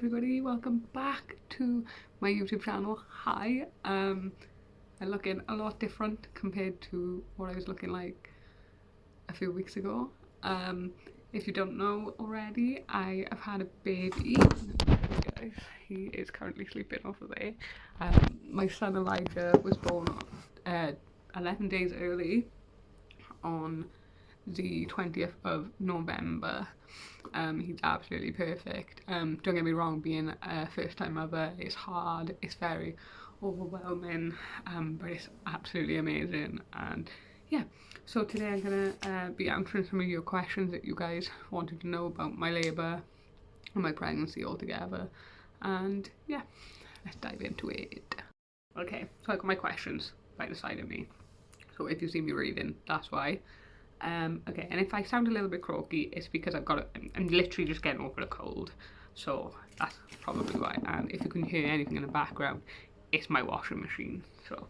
everybody, welcome back to my YouTube channel. Hi, I'm looking a lot different compared to what I was looking like a few weeks ago. If you don't know already, I have had a baby. Guys, he is currently sleeping over there. My son Elijah was born 11 days early on the 20th of November. He's absolutely perfect. Don't get me wrong, being a first time mother is hard, it's very overwhelming, but it's absolutely amazing. And yeah, so today I'm gonna be answering some of your questions that you guys wanted to know about my labour and my pregnancy altogether. And yeah, let's dive into it. Okay, so I got my questions by the side of me, so if you see me reading, that's why. Okay, and if I sound a little bit croaky, it's because I'm literally just getting over a cold, so that's probably why. And if you can hear anything in the background, it's my washing machine. So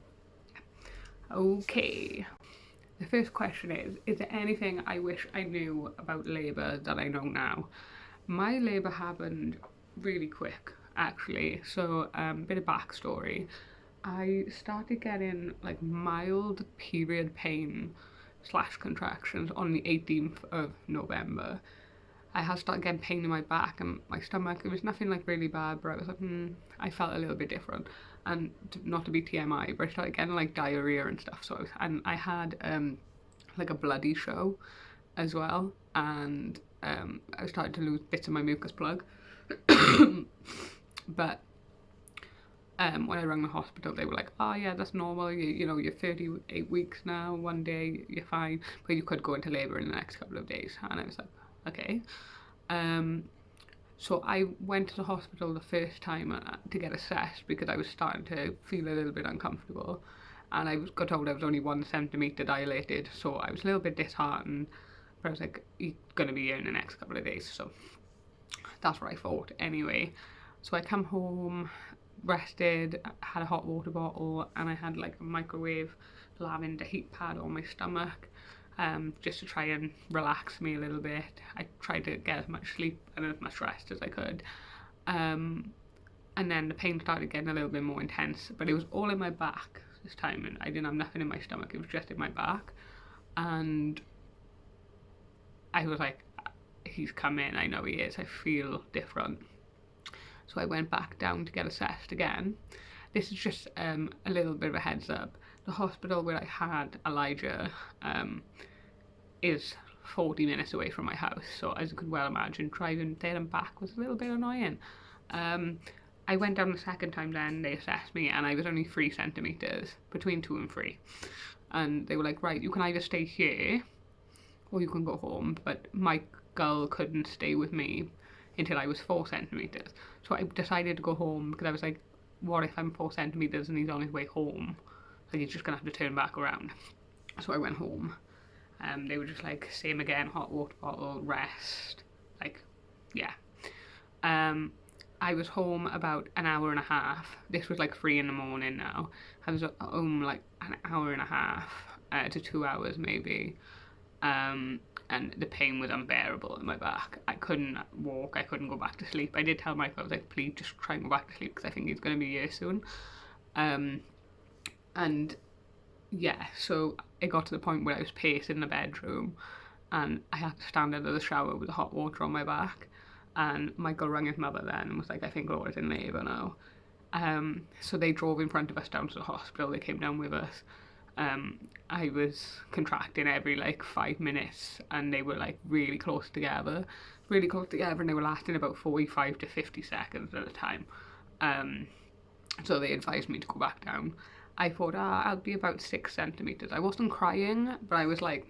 okay, the first question is there anything I wish I knew about labour that I know now? My labour happened really quick, actually. So bit of backstory. I started getting like mild period pain / contractions on the 18th of November. I had started getting pain in my back and my stomach. It was nothing like really bad, but I was like, I felt a little bit different. And not to be TMI, but I started getting like diarrhea and stuff. So I had like a bloody show as well, and I started to lose bits of my mucus plug. But when I rang the hospital, they were like, oh yeah, that's normal, you know, you're 38 weeks now, one day you're fine, but you could go into labour in the next couple of days. And I was like, okay. So I went to the hospital the first time to get assessed because I was starting to feel a little bit uncomfortable, and I got told I was only 1 centimetre dilated, so I was a little bit disheartened, but I was like, you're going to be here in the next couple of days, so that's what I thought anyway. So I come home, rested, had a hot water bottle, and I had like a microwave lavender heat pad on my stomach, just to try and relax me a little bit. I tried to get as much sleep and as much rest as I could, and then the pain started getting a little bit more intense, but it was all in my back this time, and I didn't have nothing in my stomach, it was just in my back. And I was like, he's coming, I know he is, I feel different. So I went back down to get assessed again. This is just a little bit of a heads up. The hospital where I had Elijah is 40 minutes away from my house, so as you could well imagine, driving there and back was a little bit annoying. I went down the second time then, they assessed me, and I was only 3 centimetres, between 2 and 3. And they were like, right, you can either stay here, or you can go home, but my girl couldn't stay with me until I was 4 centimetres. So I decided to go home because I was like, what if I'm 4 centimetres and he's on his way home? Like, he's just gonna have to turn back around. So I went home. They were just like, same again, hot water bottle, rest. Like, yeah. I was home about an hour and a half. This was like 3 in the morning now. I was home like an hour and a half to 2 hours maybe. And the pain was unbearable in my back. I couldn't walk, I couldn't go back to sleep. I did tell Michael, I was like, please just try and go back to sleep because I think he's going to be here soon. And yeah, so it got to the point where I was pacing in the bedroom and I had to stand under the shower with the hot water on my back. And Michael rang his mother then and was like, I think Laura's in labour now. So they drove in front of us down to the hospital, they came down with us. I was contracting every like 5 minutes, and they were like really close together, and they were lasting about 45 to 50 seconds at a time. So they advised me to go back down. I thought, I'll be about 6 centimetres. I wasn't crying, but I was like,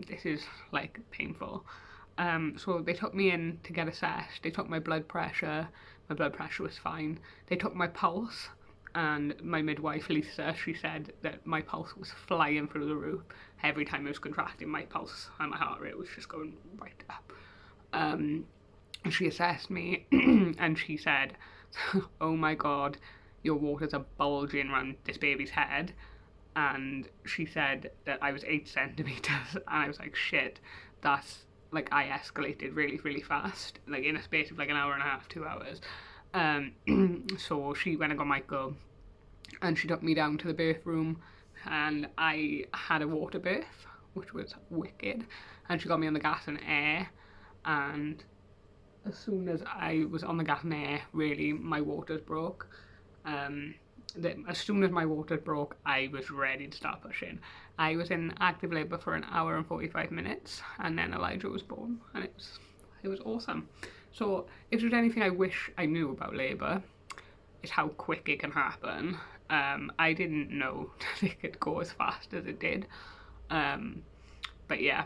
this is like painful. So they took me in to get assessed. They took my blood pressure. My blood pressure was fine. They took my pulse. And my midwife, Lisa, she said that my pulse was flying through the roof. Every time I was contracting, my pulse and my heart rate was just going right up. And she assessed me and she said, oh my God, your waters are bulging around this baby's head. And she said that I was 8 centimetres. And I was like, shit, that's like, I escalated really, really fast. Like in a space of like an hour and a half, 2 hours. So she went and got Michael, and she took me down to the birth room, and I had a water birth, which was wicked. And she got me on the gas and air, and as soon as I was on the gas and air, really, my waters broke. As soon as my waters broke, I was ready to start pushing. I was in active labour for an hour and 45 minutes, and then Elijah was born, and it was awesome. So if there's anything I wish I knew about labour, it's how quick it can happen. I didn't know that it could go as fast as it did. But yeah,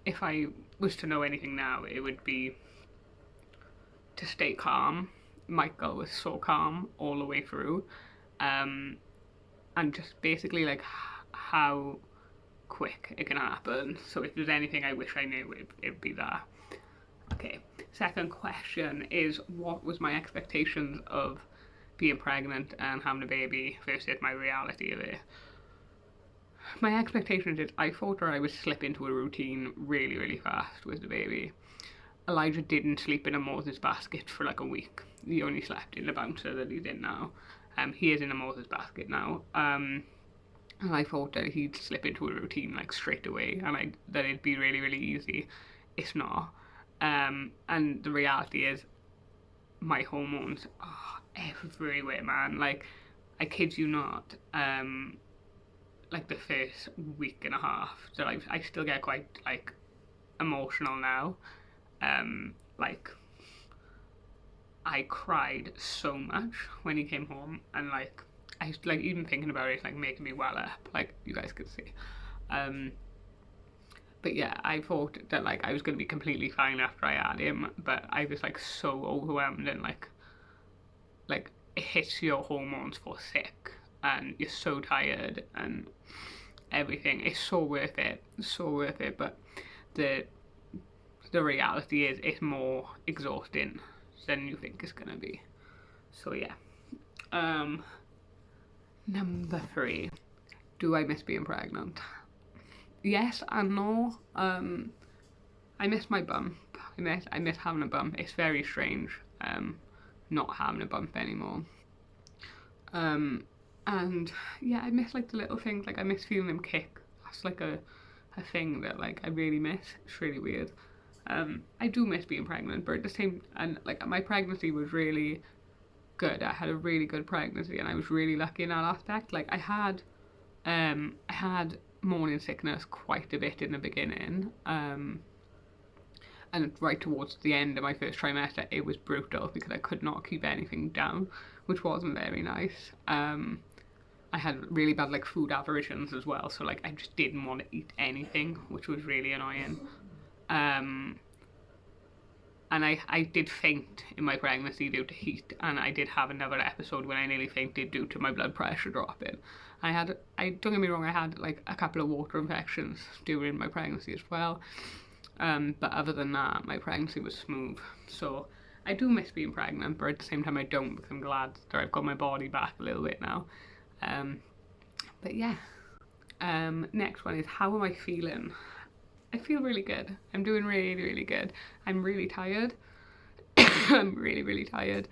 if I was to know anything now, it would be to stay calm. Michael was so calm all the way through. And just basically like how quick it can happen. So if there's anything I wish I knew, it'd be that. Okay, second question is, what was my expectations of being pregnant and having a baby versus my reality of it? My expectations is I thought that I would slip into a routine really, really fast with the baby. Elijah didn't sleep in a Moses basket for like a week. He only slept in the bouncer that he's in now. He is in a Moses basket now. And I thought that he'd slip into a routine like straight away, and that it'd be really, really easy. It's not. And the reality is, my hormones are everywhere, man. Like, I kid you not. Like the first week and a half, so I still get quite like emotional now. Like, I cried so much when he came home, and like I like even thinking about it, like making me well up, like you guys could see. But yeah, I thought that like I was gonna be completely fine after I had him, but I was like so overwhelmed, and like it hits your hormones for sick, and you're so tired and everything. It's so worth it, so worth it. But the reality is it's more exhausting than you think it's gonna be. So yeah. Number 3. Do I miss being pregnant? Yes and no. I miss my bump. I miss having a bump. It's very strange. Not having a bump anymore. And yeah, I miss like the little things. Like I miss feeling them kick. That's like a thing that like I really miss. It's really weird. I do miss being pregnant, but at the same, and like my pregnancy was really good. I had a really good pregnancy, and I was really lucky in that aspect. Like I had morning sickness quite a bit in the beginning, and right towards the end of my first trimester, it was brutal because I could not keep anything down, which wasn't very nice. I had really bad like food aversions as well, so like I just didn't want to eat anything, which was really annoying. And I did faint in my pregnancy due to heat, and I did have another episode when I nearly fainted due to my blood pressure dropping. Don't get me wrong, I had like a couple of water infections during my pregnancy as well. But other than that, my pregnancy was smooth. So I do miss being pregnant, but at the same time I don't, because I'm glad that I've got my body back a little bit now. But yeah. Next one is, how am I feeling? I feel really good. I'm doing really, really good. I'm really tired. I'm really, really tired.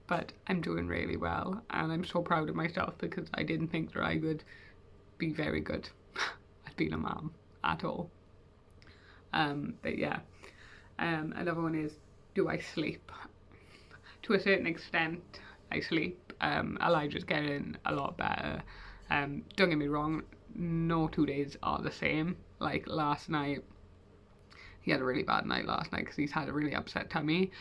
But I'm doing really well. And I'm so proud of myself because I didn't think that I would be very good at being a mom at all. But yeah. Another one is, do I sleep? To a certain extent, I sleep. Elijah's getting a lot better. Don't get me wrong, no 2 days are the same. Like last night, he had a really bad night last night because he's had a really upset tummy.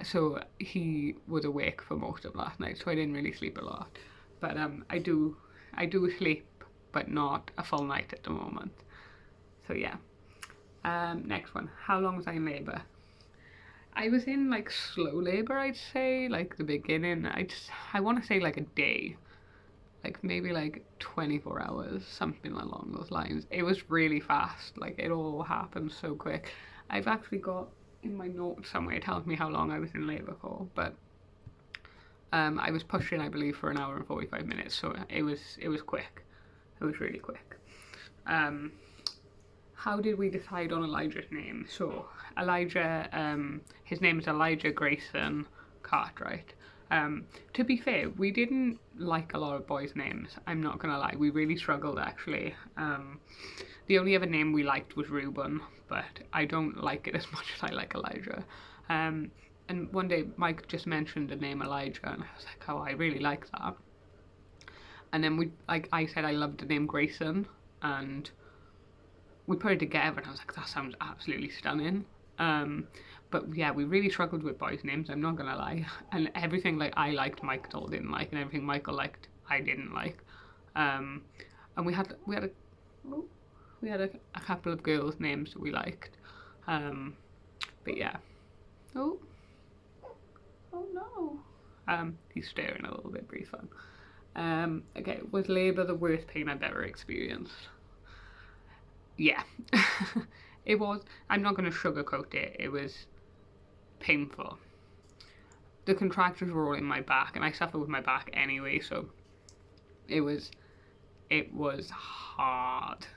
So he was awake for most of last night, so I didn't really sleep a lot. But I do sleep, but not a full night at the moment. So yeah. Next one, how long was I in labour? I was in like slow labour, I'd say, like the beginning. I want to say like a day, like maybe like 24 hours, something along those lines. It was really fast, like it all happened so quick. I've actually got in my notes somewhere, it tells me how long I was in labour for, but I was pushing, I believe, for an hour and 45 minutes, so it was quick. It was really quick. how did we decide on Elijah's name? So Elijah, his name is Elijah Grayson Cartwright. To be fair, we didn't like a lot of boys' names. I'm not gonna lie, we really struggled actually. The only other name we liked was Reuben, but I don't like it as much as I like Elijah. And one day Mike just mentioned the name Elijah, and I was like, oh, I really like that. And then I said I loved the name Grayson, and we put it together, and I was like, that sounds absolutely stunning. But yeah, we really struggled with boys' names, I'm not gonna lie. And everything like I liked, Michael didn't like, and everything Michael liked, I didn't like. And we had a couple of girls' names that we liked. But yeah. Oh no. He's staring a little bit, pretty fun. Okay, was labour the worst pain I've ever experienced? Yeah. It was. I'm not going to sugarcoat it. It was painful. The contractions were all in my back, and I suffer with my back anyway, so it was hard.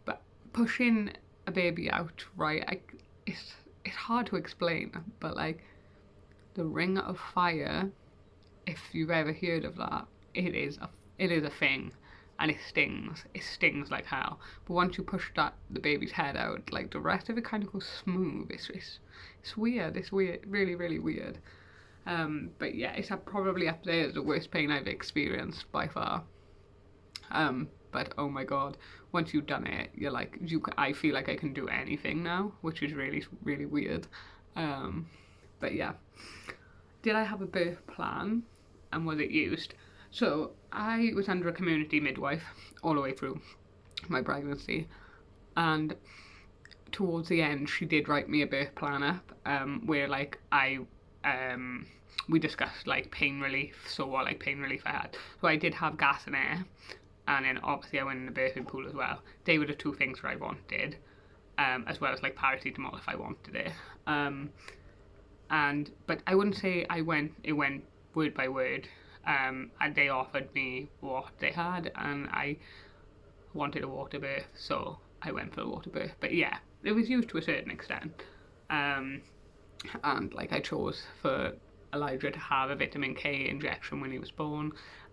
But pushing a baby out, right? It's hard to explain, but like the ring of fire, if you've ever heard of that, it is a thing, and it stings like hell. But once you push the baby's head out, like the rest of it kind of goes smooth. It's weird. It's weird, really really weird. But yeah, it's probably up there as the worst pain I've experienced by far. But oh my god, once you've done it, you're like, I feel like I can do anything now, which is really really weird. But yeah, did I have a birth plan, and was it used? So I was under a community midwife all the way through my pregnancy, and towards the end she did write me a birth plan up, where like we discussed like pain relief, so what like pain relief I had. So I did have gas and air, and then obviously I went in the birthing pool as well. They were the two things that I wanted, as well as like paracetamol if I wanted it. But I wouldn't say it went word by word. And they offered me what they had, and I wanted a water birth, so I went for a water birth. But yeah, it was used to a certain extent. And like I chose for Elijah to have a vitamin K injection when he was born,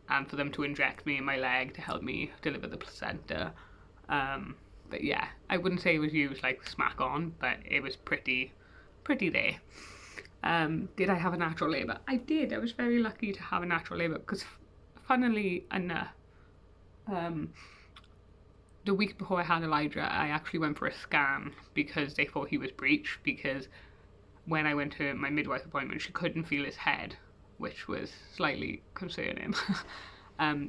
and for them to inject me in my leg to help me deliver the placenta. But yeah, I wouldn't say it was used like smack on, but it was pretty there. Did I have a natural labour? I did. I was very lucky to have a natural labour because, funnily enough, the week before I had Elijah, I actually went for a scan because they thought he was breech, because when I went to my midwife appointment, she couldn't feel his head, which was slightly concerning.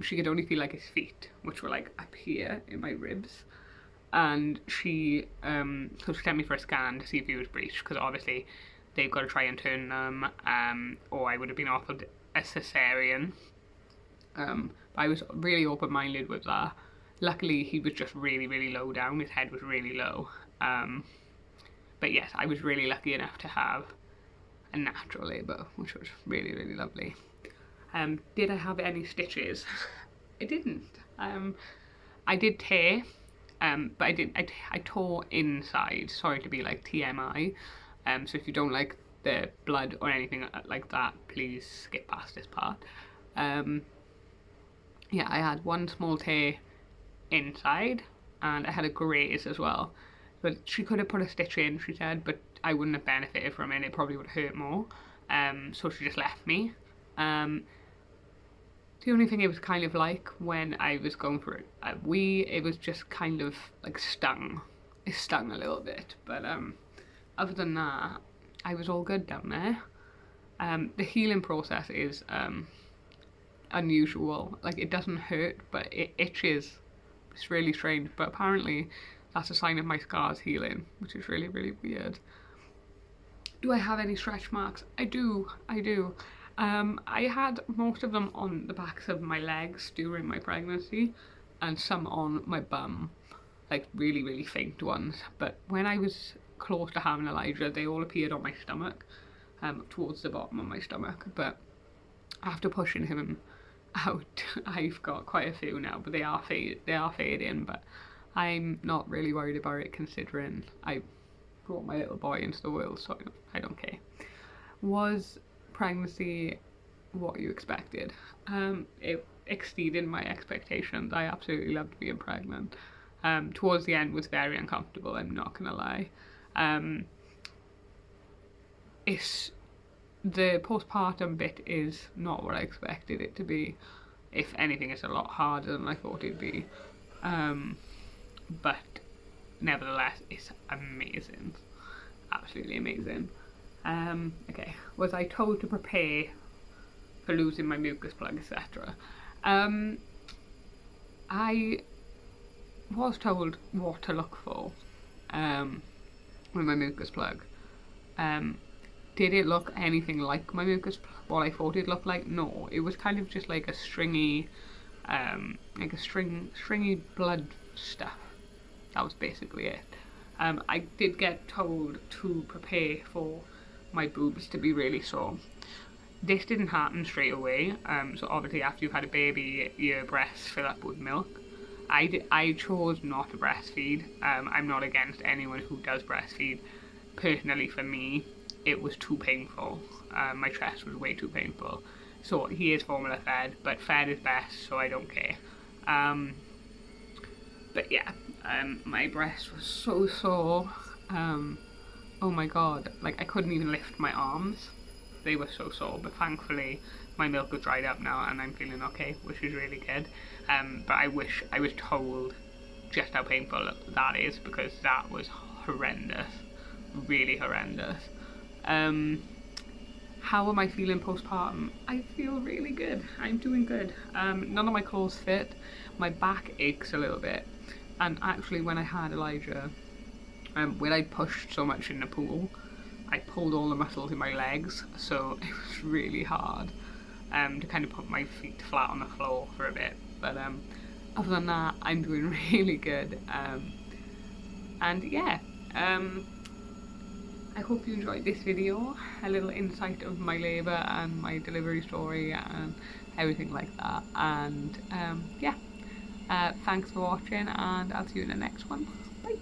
She could only feel like his feet, which were like up here in my ribs. And so she sent me for a scan to see if he was breech, because obviously they've got to try and turn them, or I would have been offered a cesarean. But I was really open-minded with that. Luckily, he was just really, really low down. His head was really low. But yes, I was really lucky enough to have a natural labour, which was really, really lovely. Did I have any stitches? I didn't. I did tear, but I tore inside. Sorry to be like TMI. So if you don't like the blood or anything like that, please skip past this part. Yeah, I had one small tear inside, and I had a graze as well. But she could have put a stitch in, she said, but I wouldn't have benefited from it. It probably would have hurt more. So she just left me. The only thing it was kind of like when I was going for it was just kind of like stung. It stung a little bit, but other than that, I was all good down there. The healing process is unusual. Like, it doesn't hurt, but it itches. It's really strange, but apparently that's a sign of my scars healing, which is really, really weird. Do I have any stretch marks? I do. I had most of them on the backs of my legs during my pregnancy, and some on my bum, like really, really faint ones. But when I was close to having Elijah, they all appeared on my stomach, towards the bottom of my stomach. But after pushing him out, I've got quite a few now, but they are fading. But I'm not really worried about it considering I brought my little boy into the world, so I don't care. Was pregnancy what you expected? It exceeded my expectations. I absolutely loved being pregnant. Towards the end was very uncomfortable, I'm not gonna lie. Um, it's the postpartum bit is not what I expected it to be. If anything, it's a lot harder than I thought it'd be. But nevertheless, it's amazing, absolutely amazing. Okay, was I told to prepare for losing my mucus plug, etc.? I was told what to look for with my mucus plug. Um, did it look anything like my mucus plug? What I thought it looked like? No, it was kind of just like a stringy, stringy blood stuff. That was basically it. I did get told to prepare for my boobs to be really sore. This didn't happen straight away. So obviously after you've had a baby, your breasts fill up with milk. I chose not to breastfeed. I'm not against anyone who does breastfeed. Personally, for me, it was too painful. My chest was way too painful. So he is formula fed, but fed is best, so I don't care. But yeah, my breast was so sore. Oh my god, like I couldn't even lift my arms. They were so sore, but thankfully my milk was dried up now and I'm feeling okay, which is really good. But I wish I was told just how painful that is, because that was horrendous, really horrendous. How am I feeling postpartum? I feel really good. I'm doing good. None of my clothes fit. My back aches a little bit. And actually, when I had Elijah, when I pushed so much in the pool, I pulled all the muscles in my legs, so it was really hard to kind of put my feet flat on the floor for a bit. But other than that, I'm doing really good. And yeah, I hope you enjoyed this video, a little insight of my labour and my delivery story and everything like that. And yeah, thanks for watching, and I'll see you in the next one. Bye.